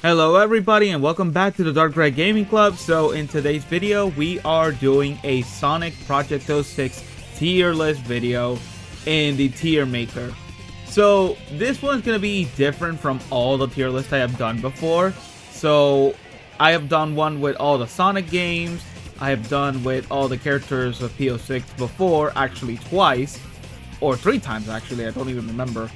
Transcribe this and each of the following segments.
Hello everybody and welcome back to the Dark Red Gaming Club. So in today's video we are doing a Sonic Project-06 tier list video in the tier maker. So this one's going to be different from all the tier lists I have done before. So I have done one with all the Sonic games. I have done with all the characters of P06 before, actually twice. Or 3 times actually, I don't even remember.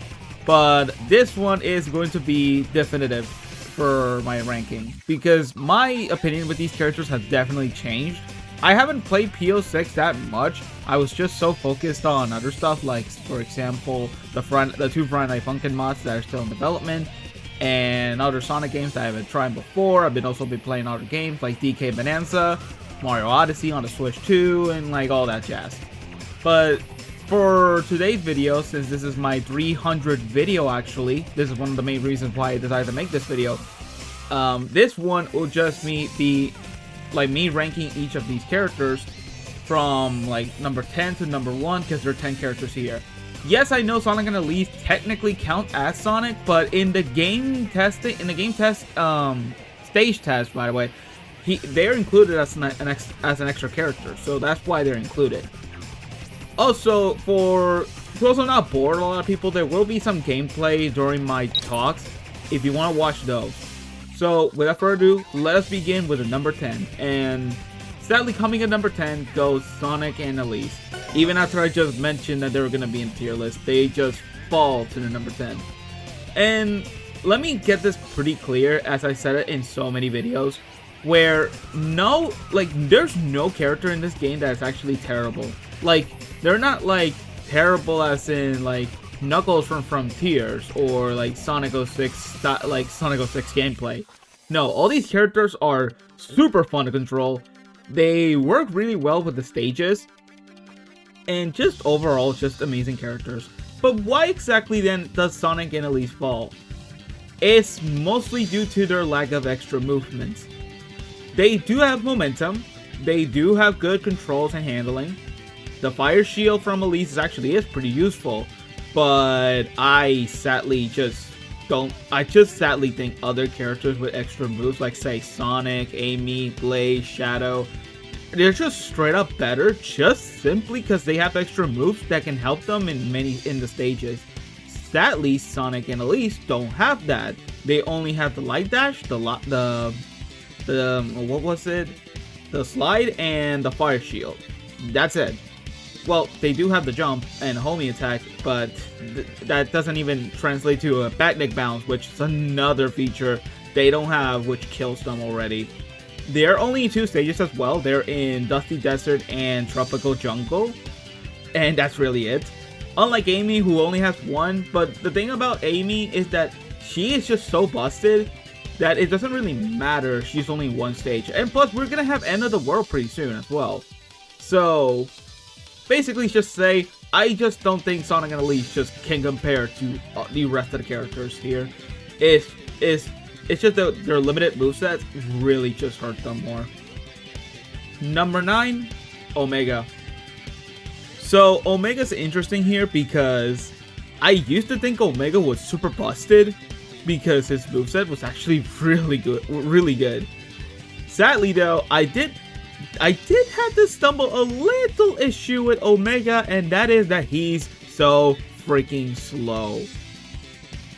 But this one is going to be definitive for my ranking, because my opinion with these characters has definitely changed. I haven't played P06 that much. I was just so focused on other stuff, like for example the two Friday Night Funkin' mods that are still in development, and other Sonic games that I haven't tried before. I've also been playing other games like DK Bonanza, Mario Odyssey on the Switch 2, and like all that jazz. But for today's video, since this is my 300th video actually, this is one of the main reasons why I decided to make this video. This one will just be like me ranking each of these characters from like number 10 to number 1, because there are 10 characters here. Yes, I know Sonic and Elise technically count as Sonic, but in the game testing, stage test, by the way, they're included as an extra character, so that's why they're included. Also, to also not bore a lot of people, there will be some gameplay during my talks if you want to watch those. So, without further ado, let us begin with the number 10. And sadly, coming at number 10 goes Sonic and Elise. Even after I just mentioned that they were going to be in the tier list, they just fall to the number 10. And let me get this pretty clear, as I said it in so many videos, where there's no character in this game that is actually terrible. Like, they're not like terrible as in like Knuckles from Frontiers or like Sonic 06 gameplay. No, all these characters are super fun to control. They work really well with the stages, and just overall just amazing characters. But why exactly then does Sonic and Elise fall? It's mostly due to their lack of extra movements. They do have momentum, they do have good controls and handling. The fire shield from Elise is pretty useful, but I sadly think other characters with extra moves, like say Sonic, Amy, Blaze, Shadow, they're just straight up better, just simply because they have extra moves that can help them in the stages. Sadly, Sonic and Elise don't have that. They only have the light dash, the slide, and the fire shield. That's it. Well, they do have the jump and homie attack, but that doesn't even translate to a backneck bounce, which is another feature they don't have, which kills them already. They're only in 2 stages as well. They're in Dusty Desert and Tropical Jungle, and that's really it. Unlike Amy, who only has 1, but the thing about Amy is that she is just so busted that it doesn't really matter. She's only 1 stage, and plus we're gonna have End of the World pretty soon as well. So basically, just say, I just don't think Sonic and Elise just can compare to the rest of the characters here. It's just that their limited movesets really just hurt them more. Number 9, Omega. So Omega's interesting here because I used to think Omega was super busted because his moveset was actually really good. Sadly though, I did have to stumble a little issue with Omega, and that is that he's so freaking slow.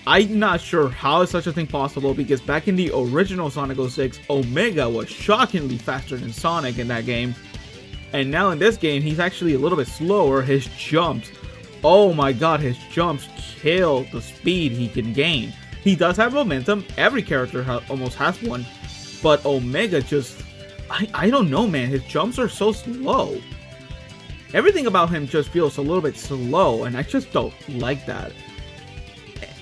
I'm not sure how is such a thing possible, because back in the original Sonic 06, Omega was shockingly faster than Sonic in that game. And now in this game, he's actually a little bit slower. His jumps, oh my god, his jumps kill the speed he can gain. He does have momentum, every character almost has one, but Omega just, I don't know, man, his jumps are so slow. Everything about him just feels a little bit slow, and I just don't like that.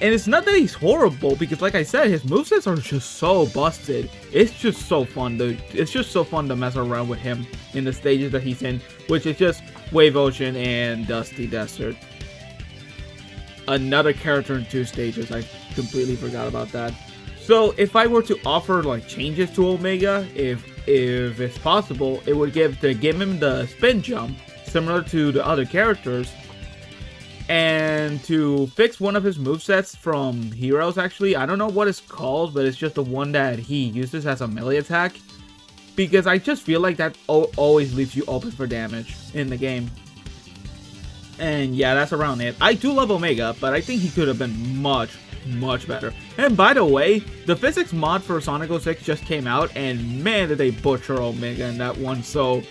And it's not that he's horrible, because like I said, his movesets are just so busted. It's just so fun to mess around with him in the stages that he's in, which is just Wave Ocean and Dusty Desert. Another character in 2 stages, I completely forgot about that. So if I were to offer like changes to Omega, if it's possible, it would give him the spin jump, similar to the other characters. And to fix one of his movesets from Heroes, actually, I don't know what it's called, but it's just the one that he uses as a melee attack. Because I just feel like that always leaves you open for damage in the game. And yeah, that's around it. I do love Omega, but I think he could have been much better. And by the way, the physics mod for Sonic 06 just came out, and man did they butcher Omega in that one. So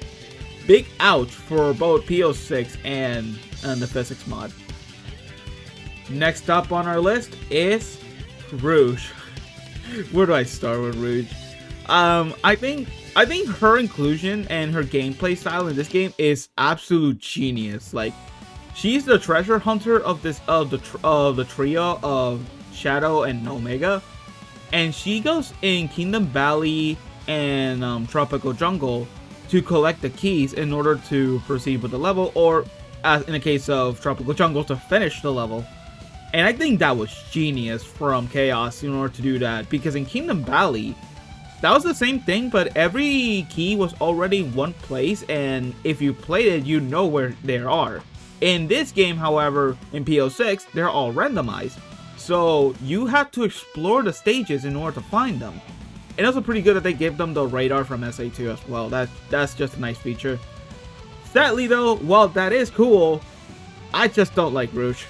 big ouch for both P06 and the physics mod. Next up on our list is Rouge. Where do I start with Rouge? I think her inclusion and her gameplay style in this game is absolute genius. Like, she's the treasure hunter of the trio of Shadow and Omega, and she goes in Kingdom Valley and Tropical Jungle to collect the keys in order to proceed with the level, or as in the case of Tropical Jungle, to finish the level. And I think that was genius from Chaos in order to do that, because in Kingdom Valley, that was the same thing, but every key was already in one place, and if you played it, you know where they are. In this game, however, in P06, they're all randomized, so you have to explore the stages in order to find them. And also pretty good that they give them the radar from SA2 as well. That's just a nice feature. Sadly though, while that is cool, I just don't like Rouge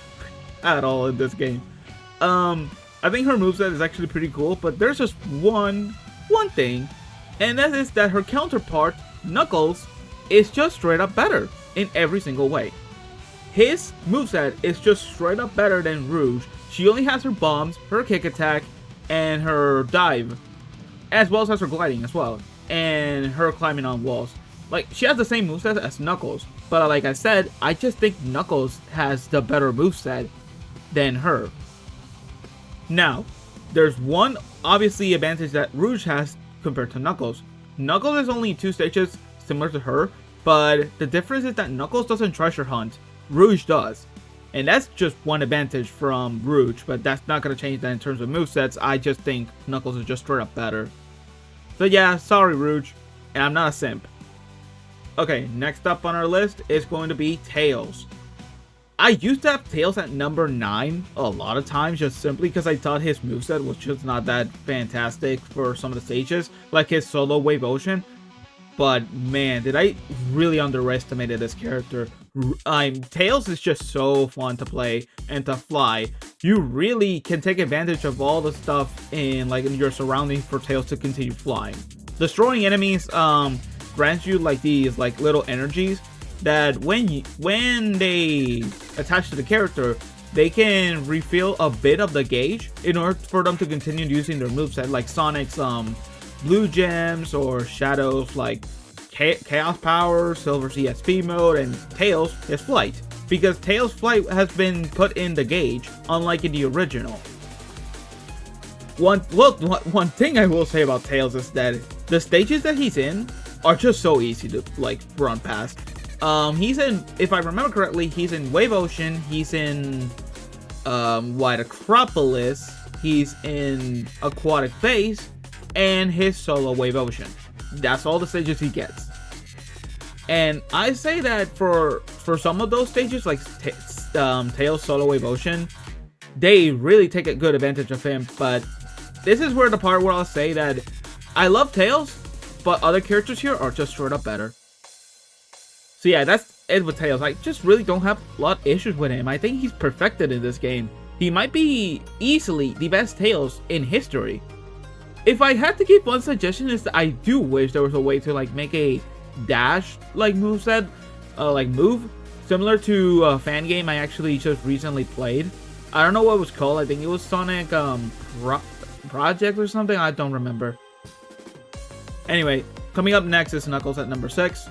at all in this game. I think her moveset is actually pretty cool, but there's just one thing, and that is that her counterpart, Knuckles, is just straight up better in every single way. His moveset is just straight up better than Rouge. She only has her bombs, her kick attack, and her dive, as well as her gliding as well, and her climbing on walls. Like, she has the same moveset as Knuckles, but like I said, I just think Knuckles has the better moveset than her. Now, there's one obviously advantage that Rouge has compared to Knuckles. Knuckles is only 2 stages similar to her, but the difference is that Knuckles doesn't treasure hunt, Rouge does. And that's just one advantage from Rouge, but that's not going to change that in terms of movesets. I just think Knuckles is just straight up better. So yeah, sorry Rouge, and I'm not a simp. Okay, next up on our list is going to be Tails. I used to have Tails at number 9 a lot of times, just simply because I thought his moveset was just not that fantastic for some of the stages, like his solo Wave Ocean. But man, did I really underestimate this character. Tails is just so fun to play and to fly. You really can take advantage of all the stuff in your surroundings for Tails to continue flying. Destroying enemies grants you these little energies that when they attach to the character, they can refill a bit of the gauge in order for them to continue using their moveset, like Sonic's blue gems, or Shadow's Chaos Power, Silver's ESP mode, and Tails is Flight, because Tails' Flight has been put in the gauge, unlike in the original. One thing I will say about Tails is that the stages that he's in are just so easy to run past. He's in, if I remember correctly, he's in Wave Ocean, he's in White Acropolis, he's in Aquatic Base, and his solo Wave Ocean. That's all the stages he gets. And I say that for some of those stages, like Tails solo Wave Ocean, they really take a good advantage of him. But this is where the part where I'll say that I love Tails, but other characters here are just straight up better. So yeah, that's it with Tails. I just really don't have a lot of issues with him. I think he's perfected in this game. He might be easily the best Tails in history. If I had to give one suggestion, is that I do wish there was a way to make a dash moveset, move similar to a fan game I actually just recently played. I don't know what it was called. I think it was Sonic Project or something. I don't remember. Anyway, coming up next is Knuckles at number 6.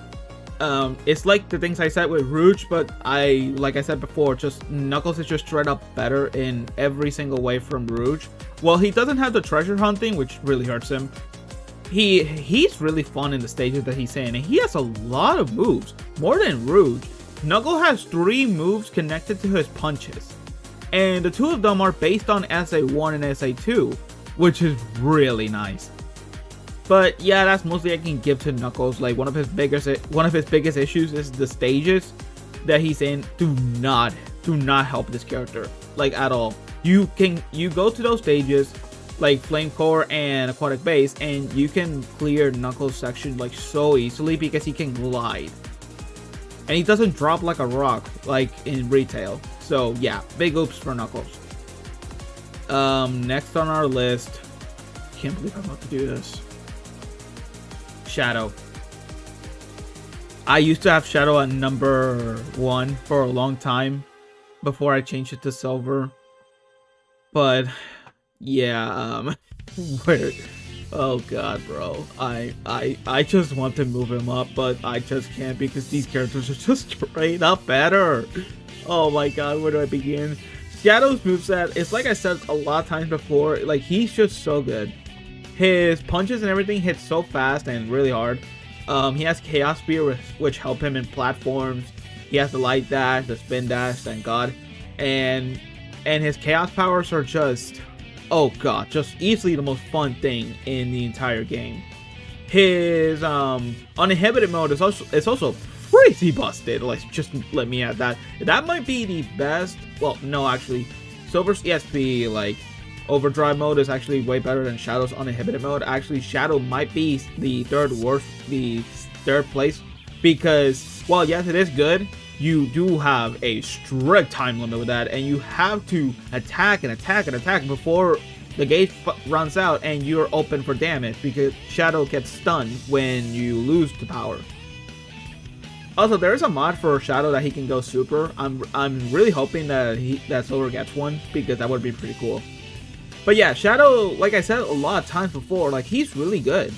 It's like the things I said with Rouge, but like I said before, just Knuckles is just straight up better in every single way from Rouge. Well, he doesn't have the treasure hunting, which really hurts him. He's really fun in the stages that he's in, and he has a lot of moves, more than Rouge. Knuckles has 3 moves connected to his punches, and the 2 of them are based on SA1 and SA2, which is really nice. But yeah, that's mostly I can give to Knuckles. One of his biggest issues is the stages that he's in do not do not help this character, like, at all. You go to those stages, like Flame Core and Aquatic Base, and you can clear Knuckles section like so easily because he can glide. And he doesn't drop like a rock like in retail. So yeah, big oops for Knuckles. Next on our list, can't believe I'm about to do this. Shadow. I used to have Shadow at number 1 for a long time before I changed it to Silver. But yeah, where, oh god, bro, I just want to move him up, but I just can't because these characters are just straight up better. Oh my god, where do I begin? Shadow's moveset, it's like I said a lot of times before, like, he's just so good. His punches and everything hit so fast and really hard. He has Chaos Spear, which help him in platforms. He has the Light Dash, the Spin Dash, thank god. And his Chaos powers are just, oh god, just easily the most fun thing in the entire game. His uninhibited mode is also crazy busted. Like, just let me add that. That might be the best. Well, no, actually, Silver's ESP, like, Overdrive mode is actually way better than Shadow's uninhibited mode. Actually, Shadow might be the third place, because while yes, it is good, you do have a strict time limit with that, and you have to attack and attack and attack before the gauge runs out and you're open for damage, because Shadow gets stunned when you lose the power. Also, there is a mod for Shadow that he can go super. I'm really hoping that Silver gets one, because that would be pretty cool. But yeah, Shadow, like I said a lot of times before, like, he's really good.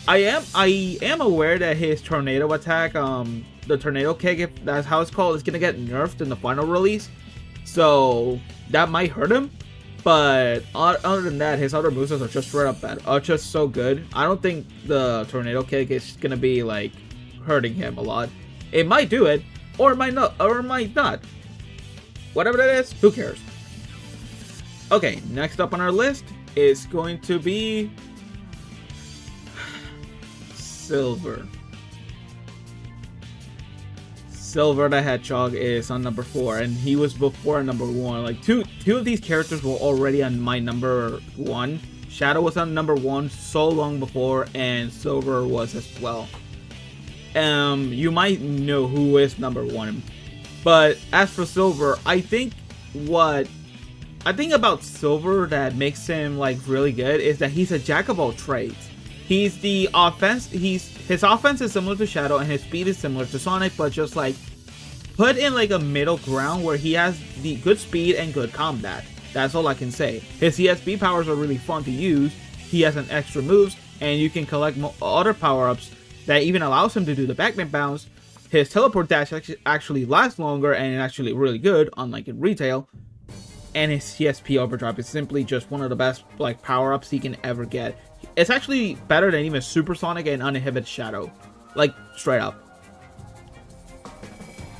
I am aware that his tornado attack, the tornado kick, if that's how it's called, is gonna get nerfed in the final release. So that might hurt him. But other than that, his other moves are just straight up bad. Are just so good. I don't think the tornado kick is gonna be like hurting him a lot. It might do it, or it might not, or it might not. Whatever that is, who cares? Okay, next up on our list is going to be Silver. Silver the Hedgehog is on number 4, and he was before number 1. Like, two of these characters were already on my number 1. Shadow was on number 1 so long before, and Silver was as well. You might know who is number 1, but as for Silver, I think about Silver that makes him like really good is that he's a jack of all trades. He's the offense. His offense is similar to Shadow, and his speed is similar to Sonic, but just like put in like a middle ground where he has the good speed and good combat. That's all I can say. His ESP powers are really fun to use. He has an extra moves, and you can collect other power-ups that even allows him to do the backnet bounce. His teleport dash actually lasts longer and actually really good, unlike in retail. And his CSP overdrive is simply just one of the best like power-ups he can ever get. It's actually better than even Supersonic and Uninhibited Shadow, like straight up.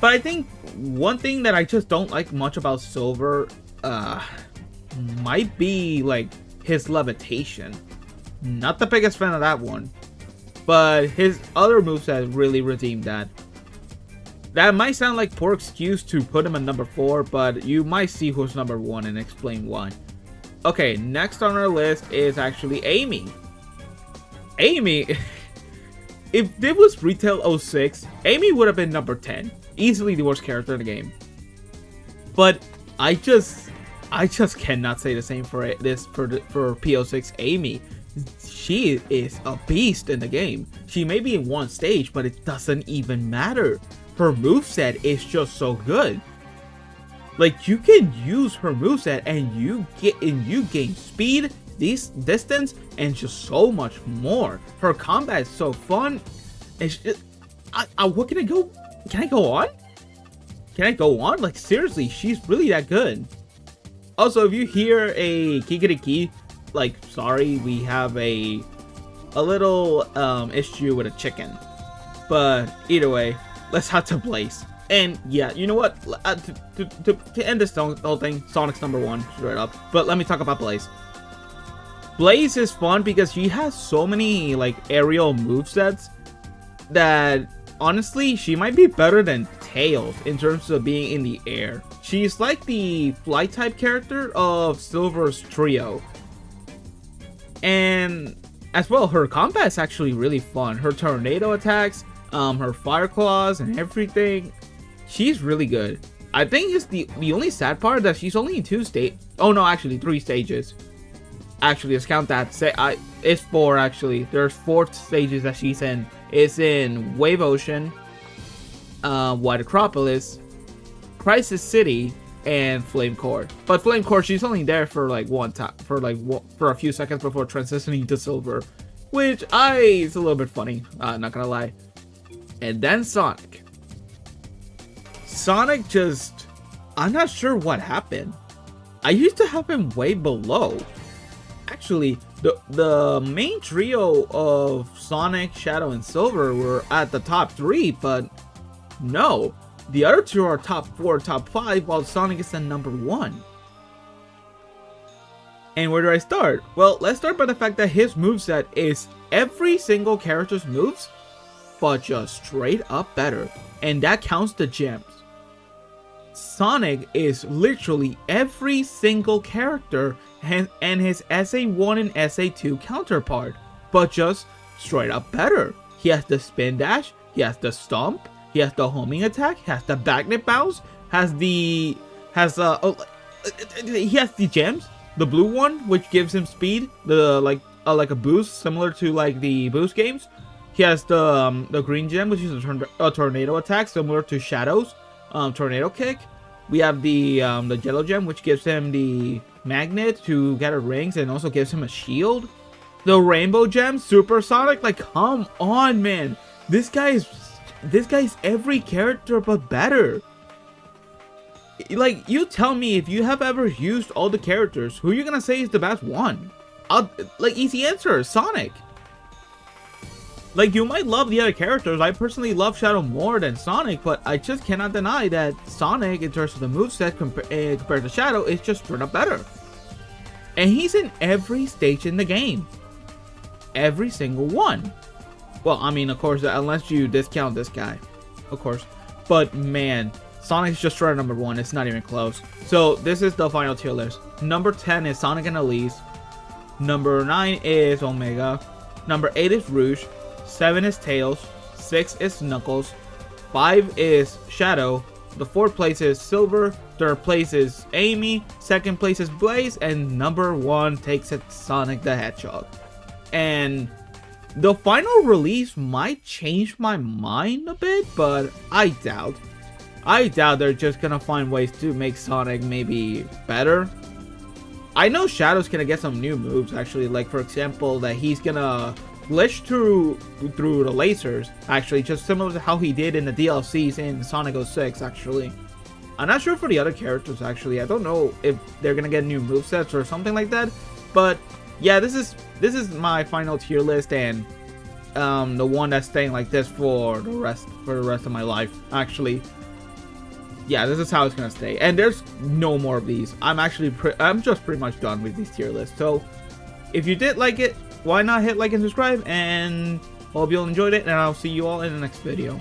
But I think one thing that I just don't like much about Silver might be like his levitation. Not the biggest fan of that one, but his other moveset really redeemed that. That might sound like poor excuse to put him at number 4, but you might see who's number 1 and explain why. Okay, next on our list is actually Amy. Amy, if it was Retail 06, Amy would have been number 10. Easily the worst character in the game. But I just cannot say the same for P06 Amy. She is a beast in the game. She may be in one stage, but it doesn't even matter. Her moveset is just so good. Like, you can use her moveset and you gain speed, distance, and just so much more. Her combat is so fun. It's just, what can I go? Can I go on? Can I go on? Like, seriously, she's really that good. Also, if you hear a kikiriki, like, sorry, we have a little issue with a chicken. But either way, let's head to Blaze. And yeah, you know what? To end this whole thing, Sonic's number 1, straight up. But let me talk about Blaze. Blaze is fun because she has so many like aerial movesets that honestly, she might be better than Tails in terms of being in the air. She's like the flight type character of Silver's trio. And as well, her combat is actually really fun. Her tornado attacks, her fire claws and everything. She's really good. I think it's the only sad part that she's only in 2 stages. Oh no, actually 3 stages. Actually, let's count that. It's 4 actually. There's 4 stages that she's in. It's in Wave Ocean, White Acropolis, Crisis City, and Flame Core. But Flame Core, she's only there for like one time, for a few seconds before transitioning to Silver, which it's a little bit funny. Not gonna lie. And then Sonic. Sonic just, I'm not sure what happened. I used to have him way below. Actually, the main trio of Sonic, Shadow, and Silver were at the top 3, but no. The other 2 are top 4, top 5, while Sonic is at number 1. And where do I start? Well, let's start by the fact that his moveset is every single character's moves, but just straight up better. And that counts the gems. Sonic is literally every single character and his SA1 and SA2 counterpart, but just straight up better. He has the spin dash, he has the stomp, he has the homing attack, he has the backnet bounce, he has the gems, the blue one which gives him speed, like a boost similar to like the boost games. He has the green gem, which is a tornado attack similar to Shadow's tornado kick. We have the yellow gem, which gives him the magnet to gather rings and also gives him a shield. The rainbow gem, Supersonic, like come on, man. This guy's every character but better. Like, you tell me if you have ever used all the characters, who you gonna say is the best one? Like, easy answer, Sonic. Like, you might love the other characters. I personally love Shadow more than Sonic, but I just cannot deny that Sonic, in terms of the moveset compared to Shadow, is just straight up better. And he's in every stage in the game. Every single one. Well, I mean, of course, unless you discount this guy. Of course. But, man, Sonic's just straight up number 1. It's not even close. So, this is the final tier list. Number 10 is Sonic and Elise. Number 9 is Omega. Number 8 is Rouge. 7 is Tails, 6 is Knuckles, 5 is Shadow, the 4th place is Silver, 3rd place is Amy, 2nd place is Blaze, and number 1 takes it Sonic the Hedgehog. And the final release might change my mind a bit, but I doubt they're just gonna find ways to make Sonic maybe better. I know Shadow's gonna get some new moves actually, like for example that he's gonna glitch through the lasers, actually, just similar to how he did in the DLCs in Sonic 06, actually. I'm not sure for the other characters, actually. I don't know if they're gonna get new movesets or something like that, but yeah, this is my final tier list, and the one that's staying like this for the rest of my life, actually. Yeah, this is how it's gonna stay, and there's no more of these. I'm just pretty much done with these tier lists. So if you did like it, why not hit like and subscribe, and hope you all enjoyed it, and I'll see you all in the next video.